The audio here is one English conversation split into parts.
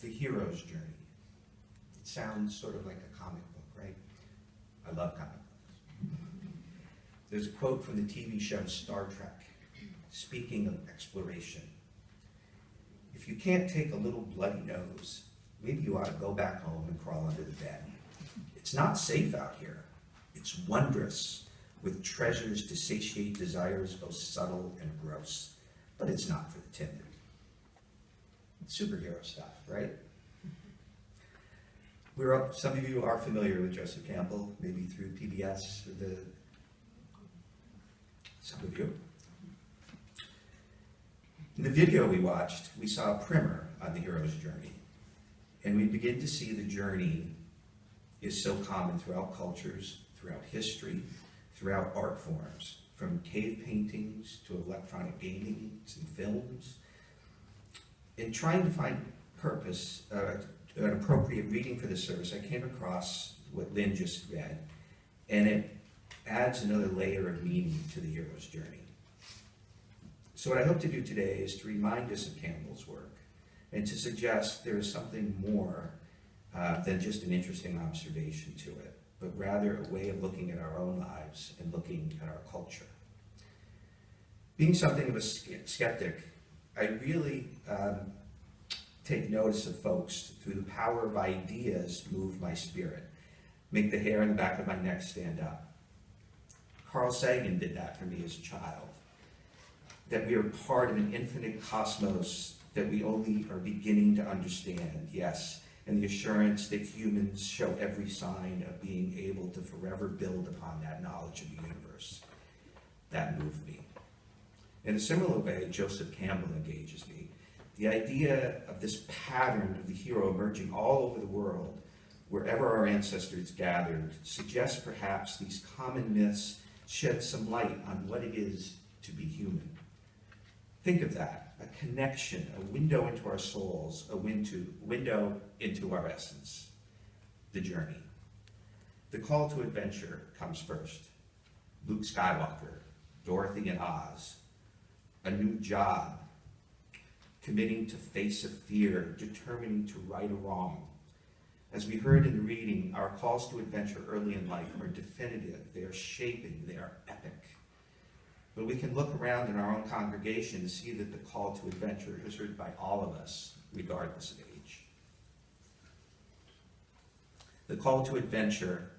The hero's journey. It sounds sort of like a comic book, right? I love comic books. There's a quote from the TV show Star Trek, speaking of exploration. If you can't take a little bloody nose, maybe you ought to go back home and crawl under the bed. It's not safe out here. It's wondrous, with treasures to satiate desires both subtle and gross. But it's not for the timid. It's superhero stuff, right? Some of you are familiar with Joseph Campbell, maybe through PBS or some of you. In the video we watched, we saw a primer on the hero's journey. And we begin to see the journey is so common throughout cultures, throughout history, throughout art forms, from cave paintings to electronic gaming and films. In trying to find purpose, an appropriate reading for this service, I came across what Lynn just read, and it adds another layer of meaning to the hero's journey. So what I hope to do today is to remind us of Campbell's work and to suggest there is something more than just an interesting observation to it, but rather a way of looking at our own lives and looking at our culture. Being something of a skeptic, I really take notice of folks through the power of ideas move my spirit, make the hair on the back of my neck stand up. Carl Sagan did that for me as a child, that we are part of an infinite cosmos that we only are beginning to understand, yes, and the assurance that humans show every sign of being able to forever build upon that knowledge of the universe. That moved me. In a similar way, Joseph Campbell engages me. The idea of this pattern of the hero emerging all over the world, wherever our ancestors gathered, suggests perhaps these common myths shed some light on what it is to be human. Think of that, a connection, a window into our souls, a window into our essence, the journey. The call to adventure comes first. Luke Skywalker, Dorothy and Oz, a new job, committing to face a fear, determining to right a wrong. As we heard in the reading, our calls to adventure early in life are definitive, they are shaping, they are epic. But we can look around in our own congregation and see that the call to adventure is heard by all of us, regardless of age. The call to adventure,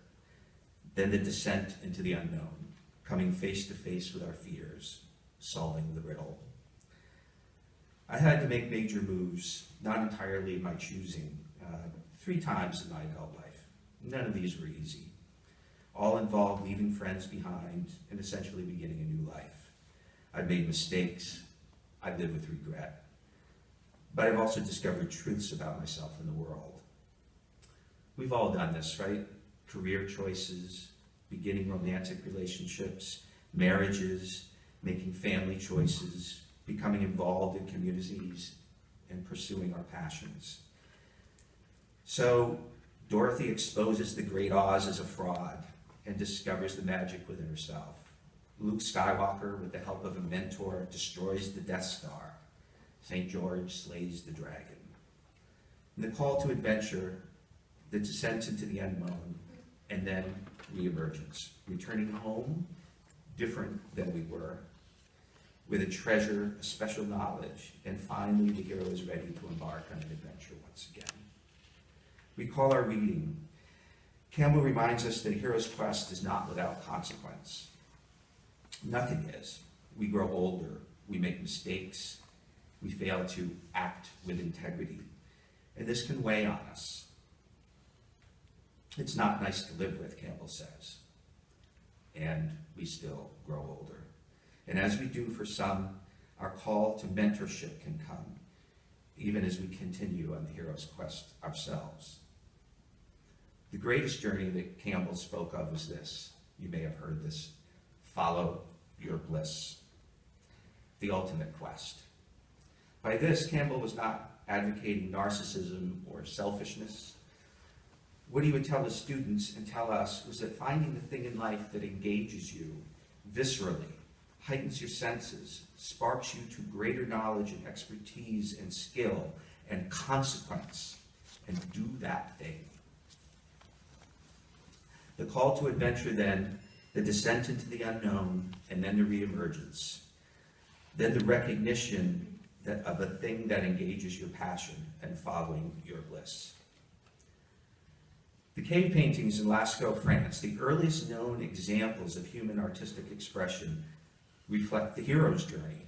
then the descent into the unknown, coming face to face with our fears, solving the riddle. I had to make major moves, not entirely my choosing, 3 times in my adult life. None of these were easy. All involved leaving friends behind and essentially beginning a new life. I've made mistakes. I've lived with regret. But I've also discovered truths about myself and the world. We've all done this, right? Career choices, beginning romantic relationships, marriages, making family choices, becoming involved in communities, and pursuing our passions. So Dorothy exposes the great Oz as a fraud and discovers the magic within herself. Luke Skywalker, with the help of a mentor, destroys the Death Star. St. George slays the dragon. In the call to adventure, the descent into the unknown, and then reemergence, returning home different than we were, with a treasure, a special knowledge, and finally the hero is ready to embark on an adventure once again. We call our reading. Campbell reminds us that a hero's quest is not without consequence. Nothing is. We grow older, we make mistakes, we fail to act with integrity, and this can weigh on us. It's not nice to live with, Campbell says, and we still grow older. And as we do for some, our call to mentorship can come, even as we continue on the hero's quest ourselves. The greatest journey that Campbell spoke of was this. You may have heard this. Follow your bliss. The ultimate quest. By this, Campbell was not advocating narcissism or selfishness. What he would tell his students and tell us was that finding the thing in life that engages you viscerally, heightens your senses, sparks you to greater knowledge and expertise and skill and consequence, and do that thing. The call to adventure then, the descent into the unknown, and then the reemergence. Then the recognition of a thing that engages your passion and following your bliss. The cave paintings in Lascaux, France, the earliest known examples of human artistic expression, reflect the hero's journey.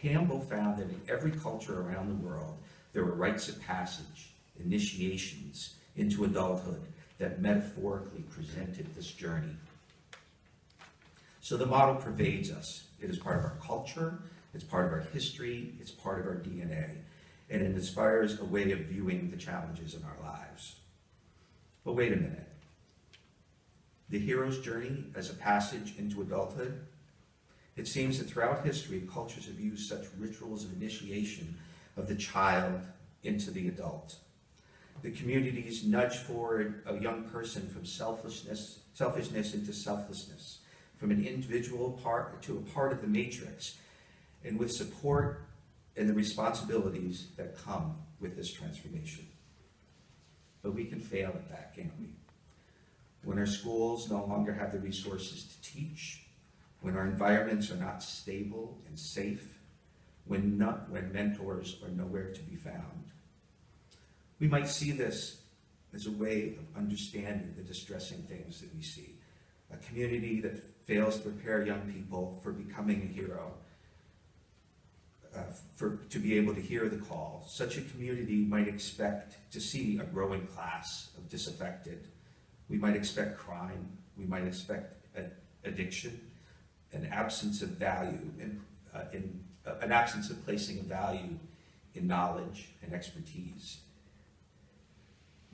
Campbell found that in every culture around the world, there were rites of passage, initiations into adulthood that metaphorically presented this journey. So the model pervades us. It is part of our culture, it's part of our history, it's part of our DNA, and it inspires a way of viewing the challenges in our lives. But wait a minute. The hero's journey as a passage into adulthood? It seems that throughout history, cultures have used such rituals of initiation of the child into the adult. The communities nudge forward a young person from selfishness into selflessness, from an individual part to a part of the matrix, and with support and the responsibilities that come with this transformation. But we can fail at that, can't we? When our schools no longer have the resources to teach, when our environments are not stable and safe, when mentors are nowhere to be found. We might see this as a way of understanding the distressing things that we see. A community that fails to prepare young people for becoming a hero, to be able to hear the call. Such a community might expect to see a growing class of disaffected. We might expect crime. We might expect addiction, an absence of value, an absence of placing a value in knowledge and expertise.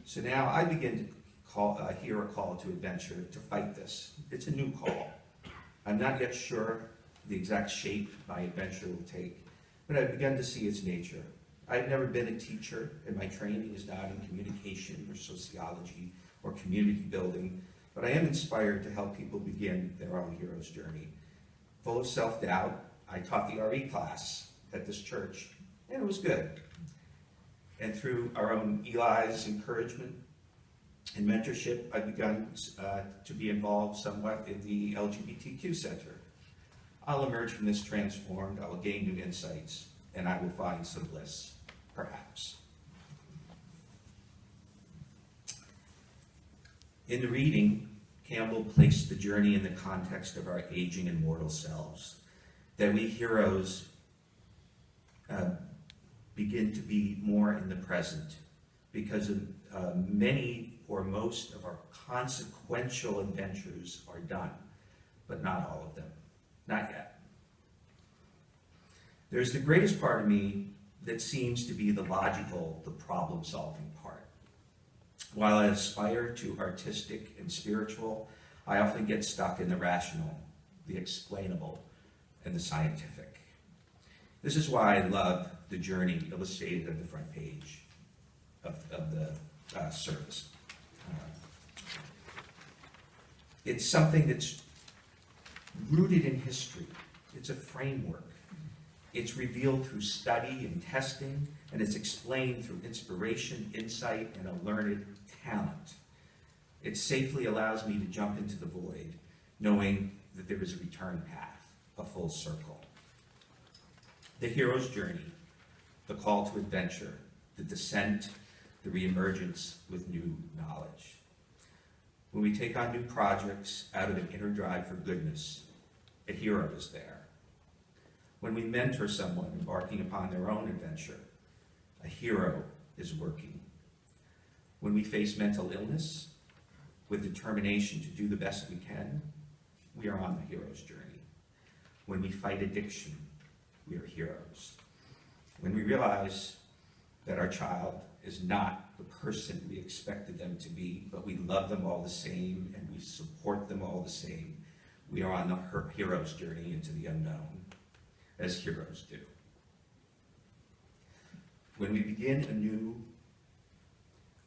So now I begin to hear a call to adventure, to fight this. It's a new call. I'm not yet sure the exact shape my adventure will take, but I've begun to see its nature. I've never been a teacher, and my training is not in communication or sociology or community building, but I am inspired to help people begin their own hero's journey. Full of self-doubt, I taught the RE class at this church, and it was good. And through our own Eli's encouragement and mentorship, I've begun to be involved somewhat in the LGBTQ Center. I'll emerge from this transformed, I will gain new insights, and I will find some bliss, perhaps. In the reading, Campbell placed the journey in the context of our aging and mortal selves, that we heroes begin to be more in the present because of many or most of our consequential adventures are done, but not all of them. Not yet. There's the greatest part of me that seems to be the logical, the problem-solving part. While I aspire to artistic and spiritual, I often get stuck in the rational, the explainable, and the scientific. This is why I love the journey illustrated on the front page of the service. It's something that's rooted in history. It's a framework. It's revealed through study and testing, and it's explained through inspiration, insight, and a learned talent. It safely allows me to jump into the void, knowing that there is a return path, a full circle. The hero's journey, the call to adventure, the descent, the reemergence with new knowledge. When we take on new projects out of an inner drive for goodness, a hero is there. When we mentor someone embarking upon their own adventure, a hero is working. When we face mental illness with determination to do the best we can, we are on the hero's journey. When we fight addiction, we are heroes. When we realize that our child is not the person we expected them to be, but we love them all the same and we support them all the same, we are on the hero's journey into the unknown, as heroes do. When we begin anew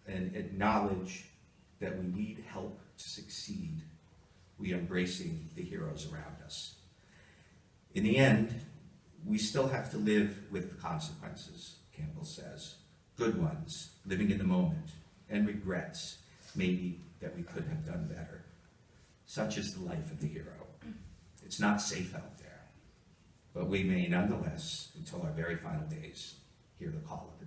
and acknowledge that we need help to succeed, we are embracing the heroes around us. In the end, we still have to live with the consequences, Campbell says. good ones, living in the moment, and regrets, maybe, that we could have done better. Such is the life of the hero. It's not safe out there, but we may nonetheless, until our very final days, hear the call of